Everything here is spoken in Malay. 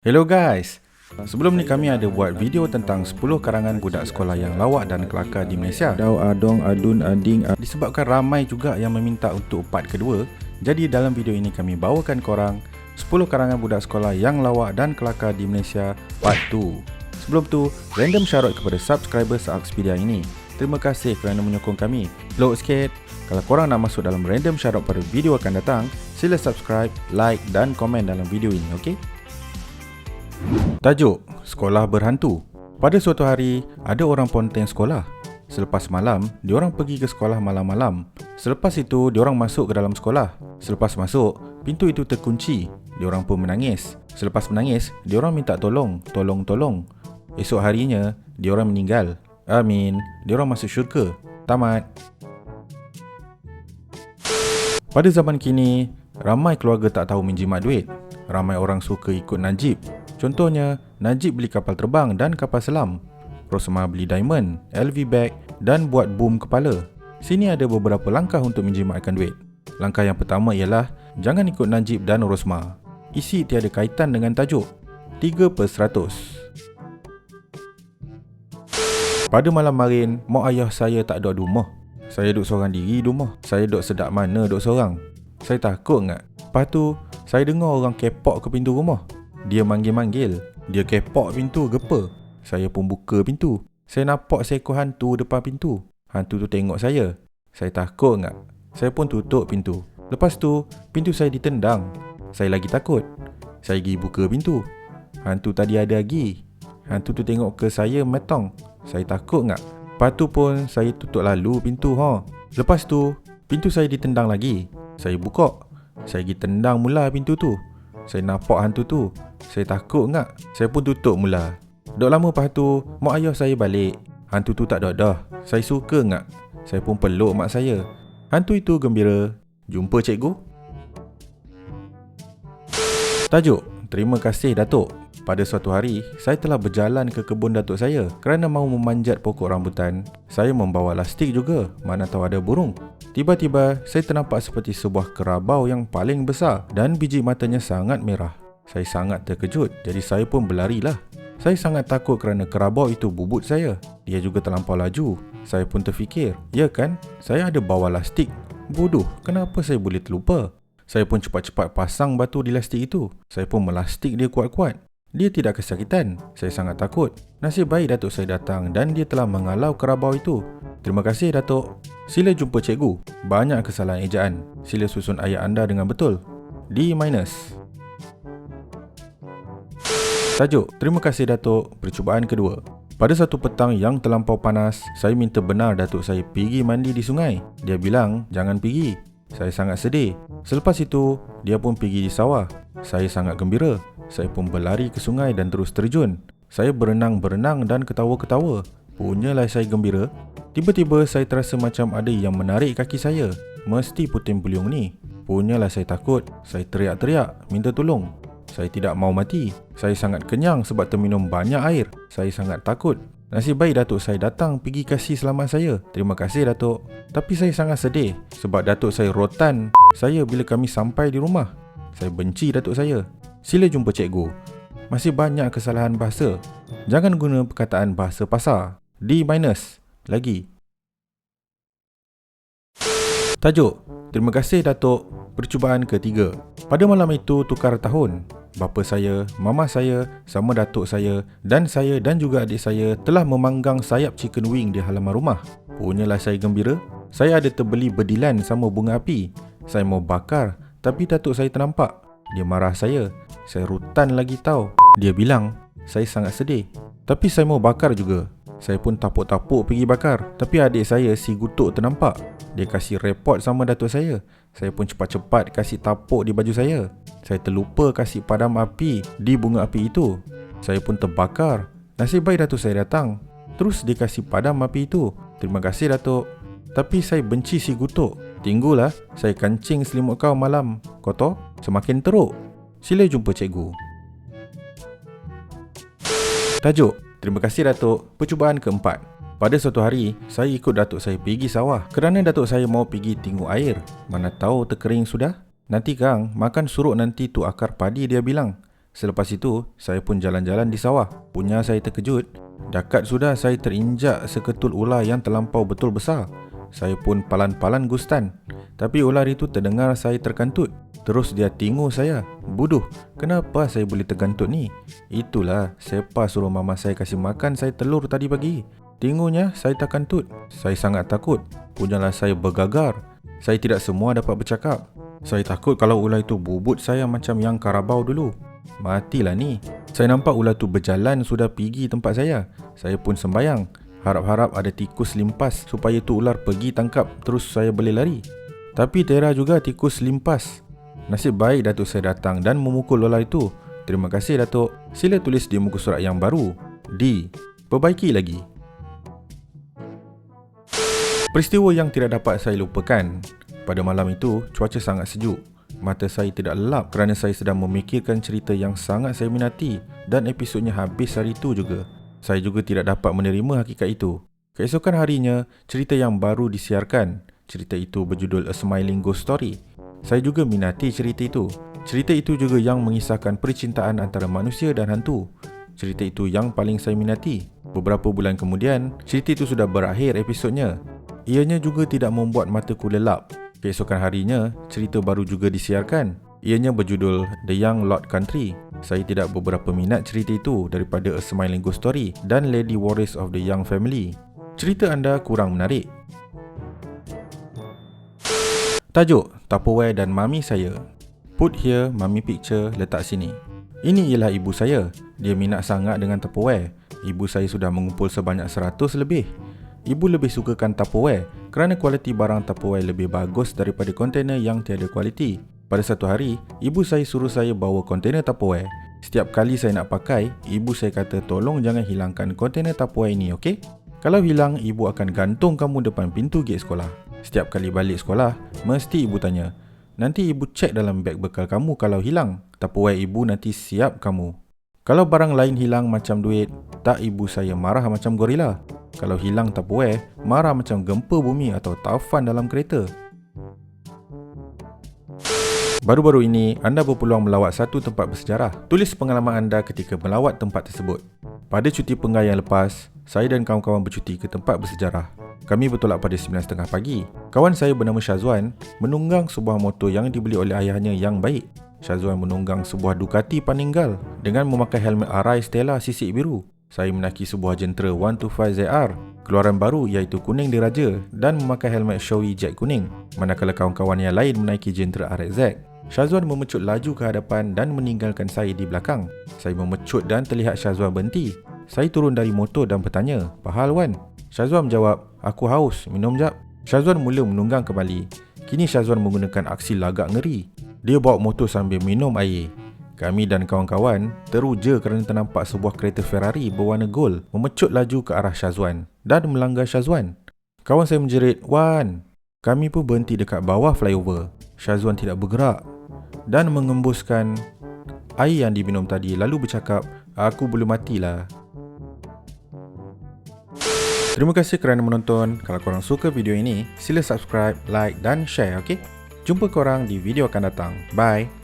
Hello guys, sebelum ni kami ada buat video tentang 10 karangan budak sekolah yang lawak dan kelakar di Malaysia. Dau, adong, adun, ading. Disebabkan ramai juga yang meminta untuk part kedua, jadi dalam video ini kami bawakan korang 10 karangan budak sekolah yang lawak dan kelakar di Malaysia part 2. Sebelum tu, random shoutout kepada subscriber Saxpedia ini. Terima kasih kerana menyokong kami. Load sikit. Kalau korang nak masuk dalam random shoutout pada video akan datang, sila subscribe, like dan komen dalam video ini, okey? Tajuk, Sekolah Berhantu. Pada suatu hari, ada orang ponteng sekolah. Selepas malam, diorang pergi ke sekolah malam-malam. Selepas itu, diorang masuk ke dalam sekolah. Selepas masuk, pintu itu terkunci. Diorang pun menangis. Selepas menangis, diorang minta tolong. Esok harinya, diorang meninggal. Amin. Diorang masuk syurga. Tamat. Pada zaman kini, ramai keluarga tak tahu menjimat duit. Ramai orang suka ikut Najib. Contohnya, Najib beli kapal terbang dan kapal selam. Rosmah beli diamond, LV bag dan buat boom kepala. Sini ada beberapa langkah untuk menjimatkan duit. Langkah yang pertama ialah, jangan ikut Najib dan Rosmah. Isi tiada kaitan dengan tajuk. 3/100. Pada malam kemarin, mak ayah saya tak ada di rumah. Saya duduk seorang diri di rumah. Saya duduk sedap mana duduk seorang. Saya takut ngat. Lepas tu, saya dengar orang kepok ke pintu rumah. Dia manggil-manggil. Dia kepok pintu gepa. Saya pun buka pintu. Saya nampak seekor hantu depan pintu. Hantu tu tengok saya. Saya takut ngat. Saya pun tutup pintu. Lepas tu, pintu saya ditendang. Saya lagi takut. Saya pergi buka pintu. Hantu tadi ada lagi. Hantu tu tengok ke saya metong. Saya takut ngat. Lepas tu pun saya tutup lalu pintu ha. Lepas tu, pintu saya ditendang lagi. Saya buka. Saya pergi tendang mula pintu tu. Saya nampak hantu tu. Saya takut ngak. Saya pun tutup mula. Dok lama lepas tu, mak ayah saya balik. Hantu tu tak ada dah. Saya suka ngak. Saya pun peluk mak saya. Hantu itu gembira. Jumpa cikgu. Tajuk, terima kasih Datuk. Pada suatu hari, saya telah berjalan ke kebun datuk saya kerana mahu memanjat pokok rambutan. Saya membawa lastik juga, mana tahu ada burung. Tiba-tiba, saya ternampak seperti sebuah kerabau yang paling besar dan biji matanya sangat merah. Saya sangat terkejut, jadi saya pun berlarilah. Saya sangat takut kerana kerabau itu bubut saya. Dia juga terlampau laju. Saya pun terfikir, ya kan, saya ada bawa lastik. Bodoh, kenapa saya boleh terlupa? Saya pun cepat-cepat pasang batu di lastik itu. Saya pun melastik dia kuat-kuat. Dia tidak kesakitan. Saya sangat takut. Nasib baik datuk saya datang dan dia telah mengalau kerabau itu. Terima kasih datuk. Sila jumpa cikgu. Banyak kesalahan ejaan. Sila susun ayat anda dengan betul. D-. Tajuk, terima kasih datuk. Percubaan kedua. Pada satu petang yang terlampau panas, saya minta benar datuk saya pergi mandi di sungai. Dia bilang, jangan pergi. Saya sangat sedih. Selepas itu, dia pun pergi di sawah. Saya sangat gembira. Saya pun berlari ke sungai dan terus terjun. Saya berenang-berenang dan ketawa-ketawa. Punyalah saya gembira. Tiba-tiba saya terasa macam ada yang menarik kaki saya. Mesti puting beliung ni. Punyalah saya takut. Saya teriak-teriak, minta tolong. Saya tidak mau mati. Saya sangat kenyang sebab terminum banyak air. Saya sangat takut. Nasib baik datuk saya datang pergi kasih selamat saya. Terima kasih datuk. Tapi saya sangat sedih sebab datuk saya rotan saya bila kami sampai di rumah. Saya benci datuk saya. Sila jumpa cikgu. Masih banyak kesalahan bahasa. Jangan guna perkataan bahasa pasar. D-. Lagi. Tajuk, terima kasih datuk. Percubaan ketiga. Pada malam itu tukar tahun. Bapa saya, mama saya, sama datuk saya dan juga adik saya telah memanggang sayap chicken wing di halaman rumah. Punyalah saya gembira. Saya ada terbeli berdilan sama bunga api. Saya mau bakar, tapi datuk saya ternampak. Dia marah saya. Saya rutan lagi tahu. Dia bilang, saya sangat sedih. Tapi saya mau bakar juga. Saya pun tapuk-tapuk pergi bakar. Tapi adik saya si gutuk ternampak. Dia kasih report sama datuk saya. Saya pun cepat-cepat kasih tapuk di baju saya. Saya terlupa kasih padam api di bunga api itu. Saya pun terbakar. Nasib baik datuk saya datang. Terus dia kasih padam api itu. Terima kasih datuk. Tapi saya benci si gutuk. Tinggulah, saya kancing selimut kau malam. Kau tahu, semakin teruk. Sila jumpa cikgu. Tajuk, terima kasih datuk. Percubaan keempat. Pada suatu hari, saya ikut datuk saya pergi sawah kerana datuk saya mau pergi tengok air. Mana tahu terkering sudah. Nanti kang, makan suruk nanti tu akar padi dia bilang. Selepas itu, saya pun jalan-jalan di sawah. Punya saya terkejut. Dekat sudah saya terinjak seketul ular yang terlampau betul besar. Saya pun palan-palan gustan. Tapi ular itu terdengar saya terkantut. Terus dia tingu saya. Bodoh, kenapa saya boleh terkantut ni? Itulah, Sepa suruh mama saya kasih makan saya telur tadi pagi. Tingunya saya terkantut. Saya sangat takut. Punyalah saya bergagar. Saya tidak semua dapat bercakap. Saya takut kalau ular itu bubut saya macam yang Karabau dulu. Matilah ni. Saya nampak ular tu berjalan sudah pergi tempat saya. Saya pun sembayang. Harap-harap ada tikus limpas supaya tu ular pergi tangkap terus saya boleh lari. Tapi tera juga tikus limpas. Nasib baik Datuk saya datang dan memukul ular itu. Terima kasih Datuk. Sila tulis di muka surat yang baru. D. Perbaiki lagi. Peristiwa yang tidak dapat saya lupakan. Pada malam itu, cuaca sangat sejuk. Mata saya tidak lelap kerana saya sedang memikirkan cerita yang sangat saya minati dan episodnya habis hari itu juga. Saya juga tidak dapat menerima hakikat itu. Keesokan harinya, cerita yang baru disiarkan. Cerita itu berjudul A Smiling Ghost Story. Saya juga minati cerita itu. Cerita itu juga yang mengisahkan percintaan antara manusia dan hantu. Cerita itu yang paling saya minati. Beberapa bulan kemudian, cerita itu sudah berakhir episodnya. Ianya juga tidak membuat mataku lelap. Keesokan harinya, cerita baru juga disiarkan. Ianya berjudul The Young Lord Country. Saya tidak beberapa minat cerita itu daripada A Smiling Ghost Story dan Lady Warriors of the Young Family. Cerita anda kurang menarik. Tajuk, Tupperware dan Mami Saya. Put here, Mami Picture, letak sini. Ini ialah ibu saya. Dia minat sangat dengan Tupperware. Ibu saya sudah mengumpul sebanyak 100 lebih. Ibu lebih sukakan Tupperware kerana kualiti barang Tupperware lebih bagus daripada kontainer yang tiada kualiti. Pada satu hari, ibu saya suruh saya bawa kontainer Tupperware. Setiap kali saya nak pakai, ibu saya kata tolong jangan hilangkan kontainer Tupperware ini, okey? Kalau hilang, ibu akan gantung kamu depan pintu gate sekolah. Setiap kali balik sekolah, mesti ibu tanya, nanti ibu cek dalam beg bekal kamu kalau hilang. Tupperware ibu nanti siap kamu. Kalau barang lain hilang macam duit, tak ibu saya marah macam gorila. Kalau hilang Tupperware, marah macam gempa bumi atau taufan dalam kereta. Baru-baru ini, anda berpeluang melawat satu tempat bersejarah. Tulis pengalaman anda ketika melawat tempat tersebut. Pada cuti penggai yang lepas, saya dan kawan-kawan bercuti ke tempat bersejarah. Kami bertolak pada 9.30 pagi. Kawan saya bernama Syazwan menunggang sebuah motor yang dibeli oleh ayahnya yang baik. Syazwan menunggang sebuah Ducati Paninggal dengan memakai helmet Arai Stella sisik biru. Saya menaiki sebuah Gentra 125ZR, keluaran baru iaitu kuning diraja dan memakai helmet Shoei Jet kuning, manakala kawan-kawan yang lain menaiki Gentra RXZ. Syazwan memecut laju ke hadapan dan meninggalkan saya di belakang. Saya memecut dan terlihat Syazwan berhenti. Saya turun dari motor dan bertanya, "Apa hal Wan?" Syazwan menjawab, "Aku haus, minum jap." Syazwan mula menunggang kembali. Kini Syazwan menggunakan aksi lagak ngeri. Dia bawa motor sambil minum air. Kami dan kawan-kawan teruja kerana ternampak sebuah kereta Ferrari berwarna gold memecut laju ke arah Syazwan dan melanggar Syazwan. Kawan saya menjerit, "Wan!" Kami pun berhenti dekat bawah flyover. Syazwan tidak bergerak dan mengembuskan air yang diminum tadi lalu bercakap, "Aku boleh matilah." Terima kasih kerana menonton. Kalau korang suka video ini, sila subscribe, like dan share, okey? Jumpa korang di video akan datang. Bye!